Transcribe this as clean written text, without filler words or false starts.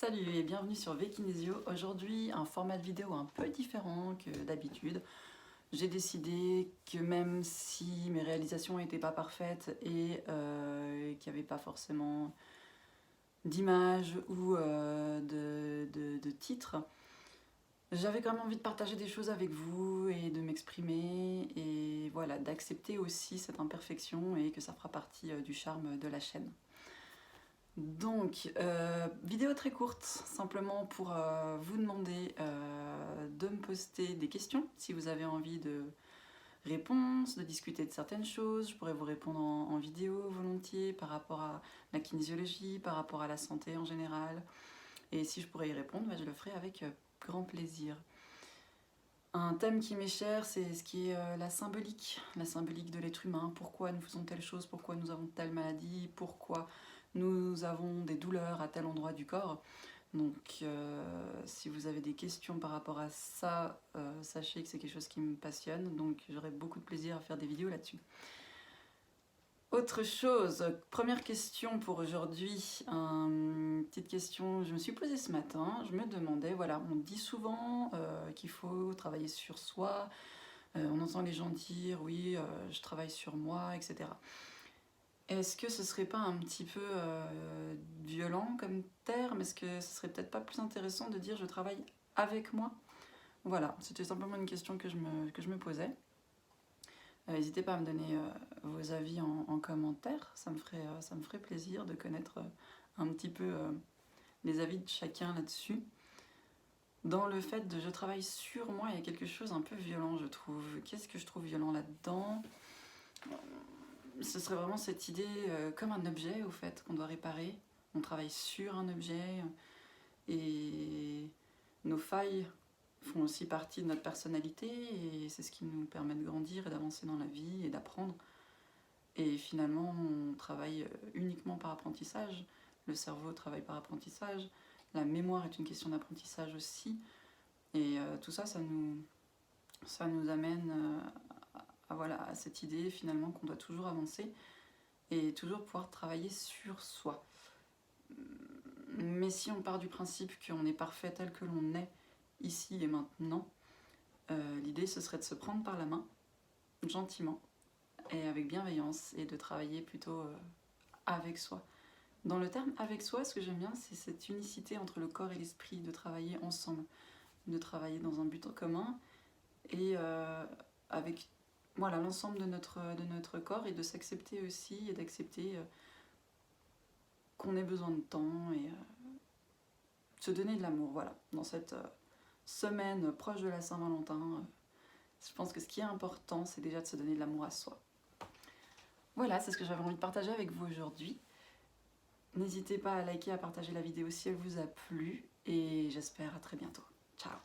Salut et bienvenue sur Vkinesio. Aujourd'hui, un format de vidéo un peu différent que d'habitude. J'ai décidé que même si mes réalisations n'étaient pas parfaites et qu'il n'y avait pas forcément d'image ou de titre, j'avais quand même envie de partager des choses avec vous et de m'exprimer et voilà, d'accepter aussi cette imperfection et que ça fera partie du charme de la chaîne. Donc, vidéo très courte, simplement pour vous demander de me poster des questions, si vous avez envie de réponses, de discuter de certaines choses. Je pourrais vous répondre en vidéo volontiers par rapport à la kinésiologie, par rapport à la santé en général. Et si je pourrais y répondre, je le ferai avec grand plaisir. Un thème qui m'est cher, c'est ce qui est la symbolique de l'être humain. Pourquoi nous faisons telle chose, pourquoi nous avons telle maladie, pourquoi nous avons des douleurs à tel endroit du corps. Donc si vous avez des questions par rapport à ça, sachez que c'est quelque chose qui me passionne, donc j'aurai beaucoup de plaisir à faire des vidéos là-dessus. Autre chose, première question pour aujourd'hui, une petite question que je me suis posée ce matin. Je me demandais, voilà, on dit souvent qu'il faut travailler sur soi, on entend les gens dire oui, je travaille sur moi, etc. Est-ce que ce serait pas un petit peu violent comme terme? Est-ce que ce serait peut-être pas plus intéressant de dire je travaille avec moi? Voilà, c'était simplement une question que je me posais. N'hésitez pas à me donner vos avis en commentaire, ça me ferait plaisir de connaître un petit peu les avis de chacun là-dessus. Dans le fait de je travaille sur moi, il y a quelque chose un peu violent, je trouve. Qu'est-ce que je trouve violent là-dedans? Ce serait vraiment cette idée comme un objet au fait qu'on doit réparer. On travaille sur un objet et nos failles font aussi partie de notre personnalité et c'est ce qui nous permet de grandir et d'avancer dans la vie et d'apprendre. Et finalement, on travaille uniquement par apprentissage. Le cerveau travaille par apprentissage. La mémoire est une question d'apprentissage aussi. Et tout ça, ça nous amène à cette idée finalement qu'on doit toujours avancer et toujours pouvoir travailler sur soi. Mais si on part du principe qu'on est parfait tel que l'on est ici et maintenant, l'idée ce serait de se prendre par la main, gentiment et avec bienveillance et de travailler plutôt avec soi. Dans le terme avec soi, ce que j'aime bien, c'est cette unicité entre le corps et l'esprit, de travailler ensemble, de travailler dans un but commun et avec voilà, l'ensemble de notre corps et de s'accepter aussi et d'accepter qu'on ait besoin de temps et se donner de l'amour. Voilà, dans cette semaine proche de la Saint-Valentin, je pense que ce qui est important, c'est déjà de se donner de l'amour à soi. Voilà, c'est ce que j'avais envie de partager avec vous aujourd'hui. N'hésitez pas à liker, à partager la vidéo si elle vous a plu et j'espère à très bientôt. Ciao!